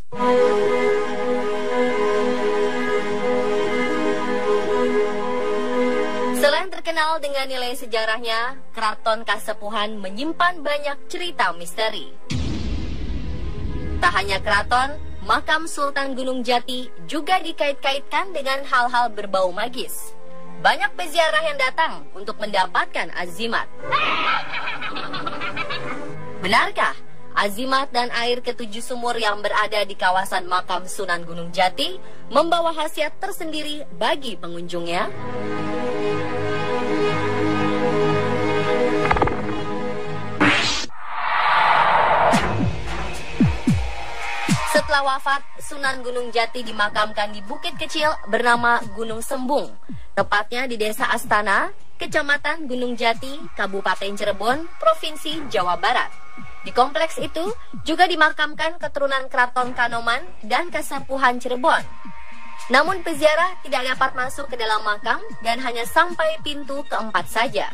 Selain terkenal dengan nilai sejarahnya, Keraton Kasepuhan menyimpan banyak cerita misteri. Tak hanya keraton, makam Sultan Gunung Jati juga dikait-kaitkan dengan hal-hal berbau magis. Banyak peziarah yang datang untuk mendapatkan azimat. Benarkah azimat dan air ketujuh sumur yang berada di kawasan makam Sunan Gunung Jati membawa khasiat tersendiri bagi pengunjungnya? Setelah wafat, Sunan Gunung Jati dimakamkan di bukit kecil bernama Gunung Sembung, tepatnya di Desa Astana, Kecamatan Gunung Jati, Kabupaten Cirebon, Provinsi Jawa Barat. Di kompleks itu juga dimakamkan keturunan Keraton Kanoman dan Kasepuhan Cirebon. Namun peziarah tidak dapat masuk ke dalam makam dan hanya sampai pintu keempat saja.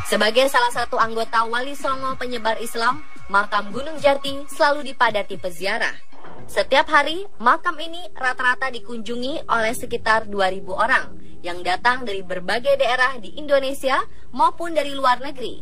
Sebagai salah satu anggota Wali Songo penyebar Islam, makam Gunung Jati selalu dipadati peziarah. Setiap hari, makam ini rata-rata dikunjungi oleh sekitar 2.000 orang yang datang dari berbagai daerah di Indonesia maupun dari luar negeri.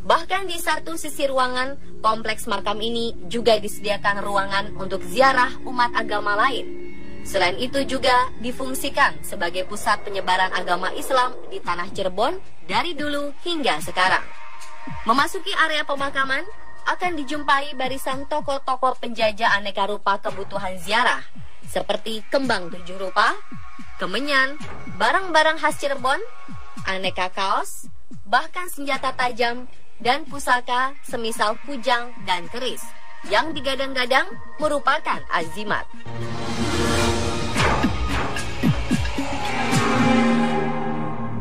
Bahkan di satu sisi ruangan, kompleks makam ini juga disediakan ruangan untuk ziarah umat agama lain. Selain itu juga difungsikan sebagai pusat penyebaran agama Islam di tanah Cirebon dari dulu hingga sekarang. Memasuki area pemakaman, akan dijumpai barisan toko-toko penjajah aneka rupa kebutuhan ziarah, seperti kembang 7 rupa, kemenyan, barang-barang khas Cirebon, aneka kaos, bahkan senjata tajam, dan pusaka semisal kujang dan keris, yang digadang-gadang merupakan azimat.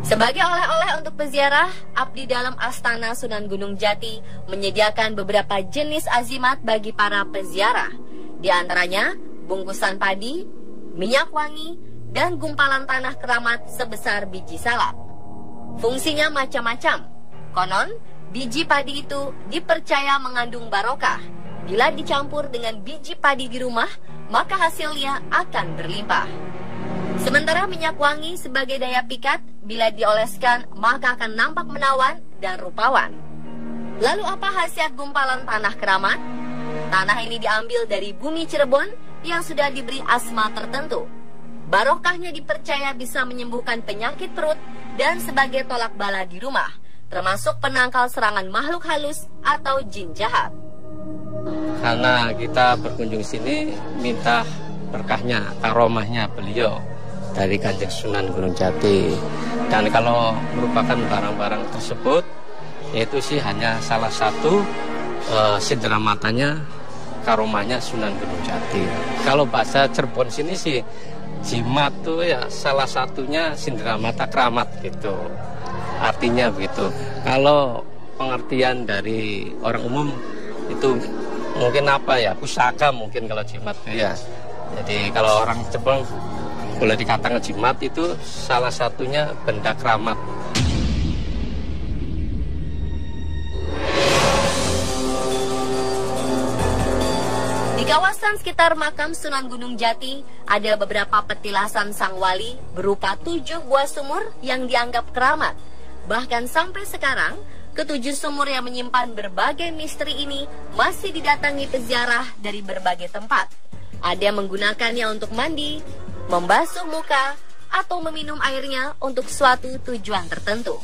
Sebagai oleh-oleh untuk peziarah, abdi dalam Astana Sunan Gunung Jati menyediakan beberapa jenis azimat bagi para peziarah. Di antaranya, bungkusan padi, minyak wangi, dan gumpalan tanah keramat sebesar biji salak. Fungsinya macam-macam. Konon, biji padi itu dipercaya mengandung barokah. Bila dicampur dengan biji padi di rumah, maka hasilnya akan berlimpah. Sementara minyak wangi sebagai daya pikat, bila dioleskan maka akan nampak menawan dan rupawan. Lalu apa khasiat gumpalan tanah keramat? Tanah ini diambil dari bumi Cirebon yang sudah diberi asma tertentu. Barokahnya dipercaya bisa menyembuhkan penyakit perut dan sebagai tolak bala di rumah, termasuk penangkal serangan makhluk halus atau jin jahat. Karena kita berkunjung sini minta berkahnya, karomahnya beliau dari Kanjeng Sunan Gunung Jati. Dan kalau merupakan barang-barang tersebut, itu sih hanya salah satu cindera matanya, karomahnya Sunan Gunung Jati. Kalau bahasa Cirebon sini sih, jimat tuh ya salah satunya cindera mata keramat gitu. Artinya begitu. Kalau pengertian dari orang umum itu mungkin apa ya, pusaka mungkin kalau jimat ya. Jadi kalau orang Jepang boleh dikatakan jimat itu salah satunya benda keramat. Di kawasan sekitar makam Sunan Gunung Jati ada beberapa petilasan sang wali berupa 7 buah sumur yang dianggap keramat. Bahkan sampai sekarang, ketujuh sumur yang menyimpan berbagai misteri ini masih didatangi peziarah dari berbagai tempat. Ada yang menggunakannya untuk mandi, membasuh muka, atau meminum airnya untuk suatu tujuan tertentu.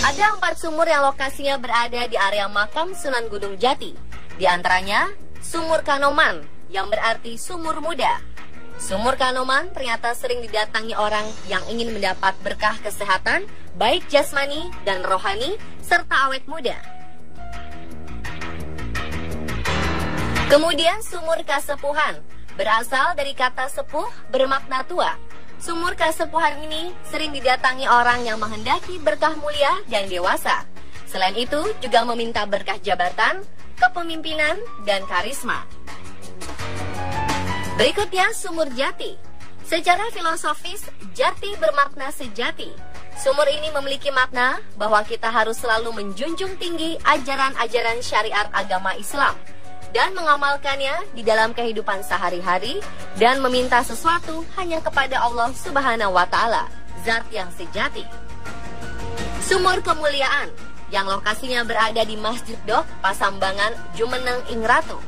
Ada 4 sumur yang lokasinya berada di area makam Sunan Gunung Jati. Di antaranya, Sumur Kanoman, yang berarti sumur muda. Sumur Kanoman ternyata sering didatangi orang yang ingin mendapat berkah kesehatan, baik jasmani dan rohani, serta awet muda. Kemudian Sumur Kasepuhan, berasal dari kata sepuh bermakna tua. Sumur Kasepuhan ini sering didatangi orang yang menghendaki berkah mulia dan dewasa. Selain itu juga meminta berkah jabatan, kepemimpinan, dan karisma. Berikutnya Sumur Jati. Secara filosofis, jati bermakna sejati. Sumur ini memiliki makna bahwa kita harus selalu menjunjung tinggi ajaran-ajaran syariat agama Islam dan mengamalkannya di dalam kehidupan sehari-hari dan meminta sesuatu hanya kepada Allah Subhanahu wa Ta'ala, Zat yang sejati. Sumur kemuliaan yang lokasinya berada di Masjid Dok, Pasambangan, Jumeneng, Ingratu.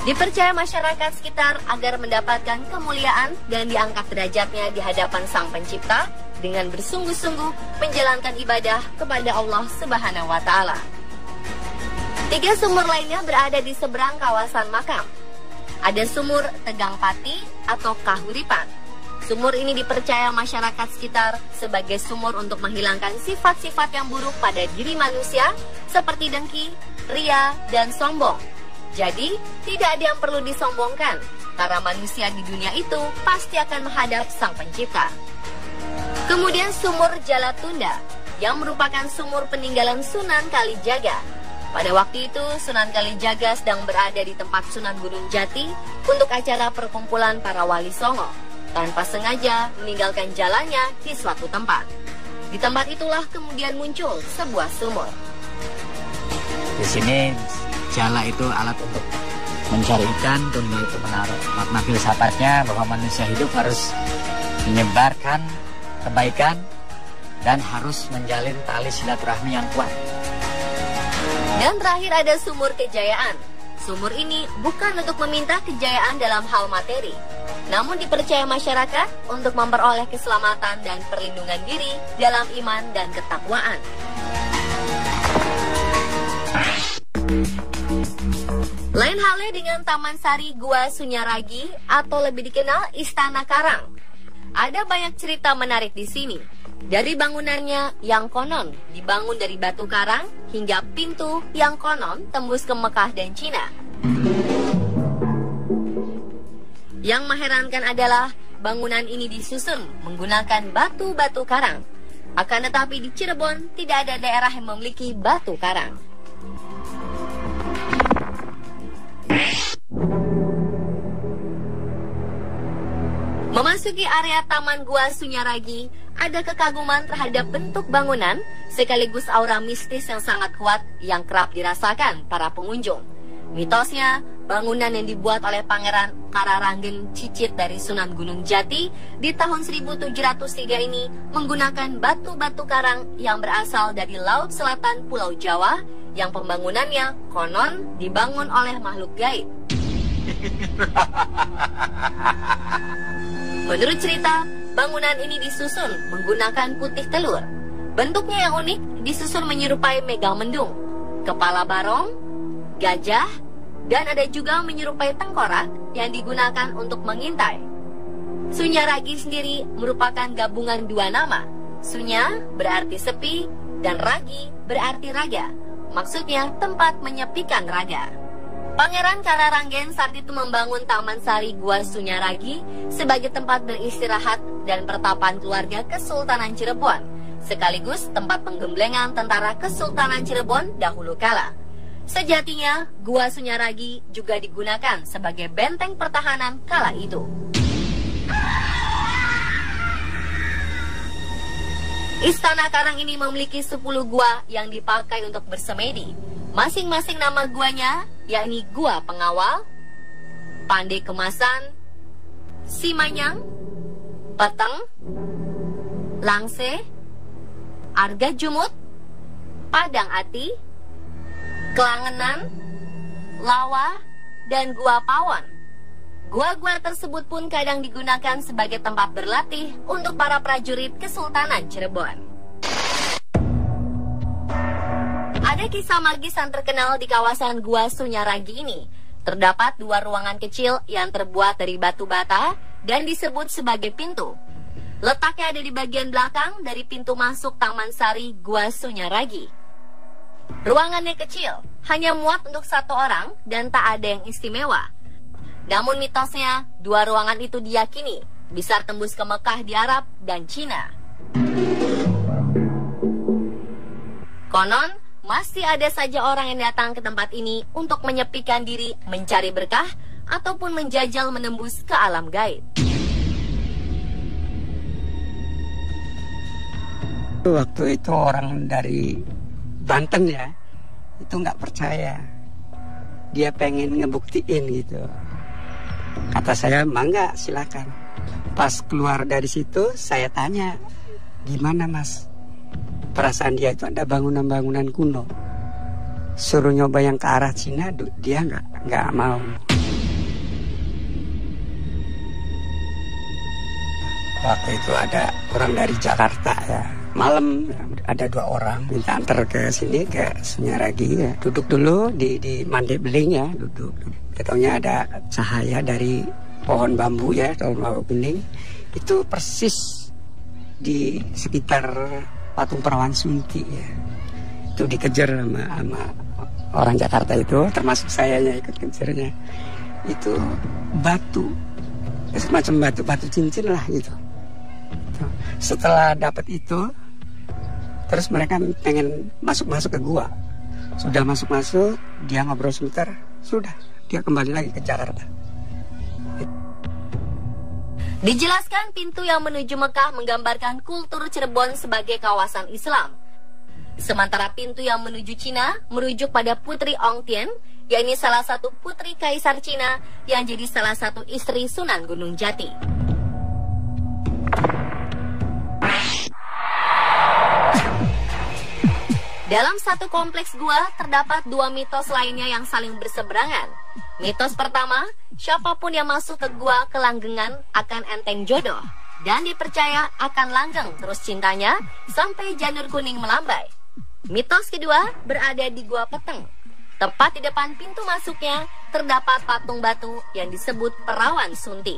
Dipercaya masyarakat sekitar agar mendapatkan kemuliaan dan diangkat derajatnya di hadapan Sang Pencipta dengan bersungguh-sungguh menjalankan ibadah kepada Allah Subhanahu wa Ta'ala. 3 sumur lainnya berada di seberang kawasan makam. Ada sumur Tegang Pati atau Kahuripan. Sumur ini dipercaya masyarakat sekitar sebagai sumur untuk menghilangkan sifat-sifat yang buruk pada diri manusia seperti dengki, ria, dan sombong. Jadi, tidak ada yang perlu disombongkan karena manusia di dunia itu pasti akan menghadap Sang Pencipta. Kemudian sumur Jalatunda yang merupakan sumur peninggalan Sunan Kalijaga. Pada waktu itu Sunan Kalijaga sedang berada di tempat Sunan Gunung Jati untuk acara perkumpulan para wali songo. Tanpa sengaja meninggalkan jalannya di suatu tempat. Di tempat itulah kemudian muncul sebuah sumur. Di sini jala itu alat untuk mencari ikan, tunda itu menaruh. Makna filsafatnya bahwa manusia hidup harus menyebarkan kebaikan dan harus menjalin tali silaturahmi yang kuat. Dan terakhir ada sumur kejayaan. Sumur ini bukan untuk meminta kejayaan dalam hal materi, namun dipercaya masyarakat untuk memperoleh keselamatan dan perlindungan diri dalam iman dan ketakwaan. Lain halnya dengan Taman Sari Gua Sunyaragi atau lebih dikenal Istana Karang. Ada banyak cerita menarik di sini. Dari bangunannya yang konon dibangun dari batu karang hingga pintu yang konon tembus ke Mekah dan Cina. Yang mengherankan adalah bangunan ini disusun menggunakan batu-batu karang. Akan tetapi di Cirebon tidak ada daerah yang memiliki batu karang. Memasuki area Taman Gua Sunyaragi, ada kekaguman terhadap bentuk bangunan sekaligus aura mistis yang sangat kuat yang kerap dirasakan para pengunjung. Mitosnya, bangunan yang dibuat oleh Pangeran Kararanggen Cicit dari Sunan Gunung Jati di tahun 1703 ini menggunakan batu-batu karang yang berasal dari Laut Selatan Pulau Jawa yang pembangunannya konon dibangun oleh makhluk gaib. Menurut cerita, bangunan ini disusun menggunakan putih telur. Bentuknya yang unik, disusun menyerupai megamendung, kepala barong, gajah, dan ada juga menyerupai tengkorak yang digunakan untuk mengintai. Sunyaragi sendiri merupakan gabungan 2 nama. Sunya berarti sepi dan ragi berarti raga. Maksudnya tempat menyepikan raga. Pangeran Kararanggen saat itu membangun Taman Sari Gua Sunyaragi sebagai tempat beristirahat dan pertapaan keluarga Kesultanan Cirebon, sekaligus tempat penggemblengan tentara Kesultanan Cirebon dahulu kala. Sejatinya, Gua Sunyaragi juga digunakan sebagai benteng pertahanan kala itu. Istana Karang ini memiliki 10 gua yang dipakai untuk bersemedi. Masing-masing nama guanya yakni Gua Pengawal, Pandai Kemasan, Simanyang, Peteng, Langse, Arga Jumut, Padang Ati, Kelangenan, Lawa, dan Gua Pawon. Gua-gua tersebut pun kadang digunakan sebagai tempat berlatih untuk para prajurit Kesultanan Cirebon. Ada kisah magis yang terkenal di kawasan Gua Sunyaragi ini. Terdapat 2 ruangan kecil yang terbuat dari batu bata dan disebut sebagai pintu. Letaknya ada di bagian belakang dari pintu masuk Taman Sari Gua Sunyaragi. Ruangannya kecil, hanya muat untuk 1 orang dan tak ada yang istimewa. Namun mitosnya, 2 ruangan itu diyakini bisa tembus ke Mekah di Arab dan Cina. Konon, masih ada saja orang yang datang ke tempat ini untuk menyepikan diri, mencari berkah, ataupun menjajal menembus ke alam gaib. Waktu itu orang dari Banten ya, itu nggak percaya. Dia pengen ngebuktiin gitu. Kata saya, mangga silakan. Pas keluar dari situ, saya tanya, gimana mas? Perasaan dia itu ada bangunan-bangunan kuno. Suruh nyoba yang ke arah Cina, dia nggak mau. Waktu itu ada orang dari Jakarta ya, malam ada 2 orang minta antar ke sini ke Sunyaragi ya. Duduk dulu di Mande Beling ya, duduk. Katanya ada cahaya dari pohon bambu ya, pohon bambu kuning. Itu persis di sekitar patung Perawan Sunti ya. Itu dikejar sama orang Jakarta itu, termasuk saya yang ikut kejarnya. Itu batu, semacam batu cincin lah gitu. Setelah dapat itu, terus mereka pengen masuk ke gua. Sudah masuk, dia ngobrol sebentar, sudah dia kembali lagi ke Jakarta. Dijelaskan pintu yang menuju Mekah menggambarkan kultur Cirebon sebagai kawasan Islam. Sementara pintu yang menuju Cina merujuk pada Putri Ongtian, yakni salah satu putri Kaisar Cina yang jadi salah satu istri Sunan Gunung Jati. Dalam satu kompleks gua terdapat 2 mitos lainnya yang saling berseberangan. Mitos pertama, siapapun yang masuk ke gua Kelanggengan akan enteng jodoh dan dipercaya akan langgeng terus cintanya sampai janur kuning melambai. Mitos kedua berada di Gua Peteng. Tepat di depan pintu masuknya terdapat patung batu yang disebut Perawan Sunti.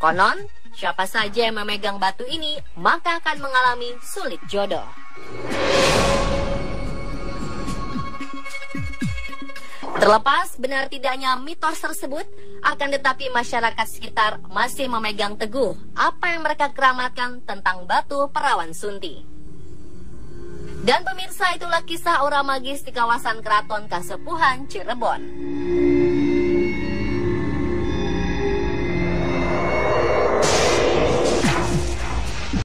Konon, siapa saja yang memegang batu ini maka akan mengalami sulit jodoh. Terlepas benar tidaknya mitos tersebut, akan tetapi masyarakat sekitar masih memegang teguh apa yang mereka keramatkan tentang batu Perawan Sunti. Dan pemirsa, itulah kisah aura magis di kawasan Keraton Kasepuhan Cirebon.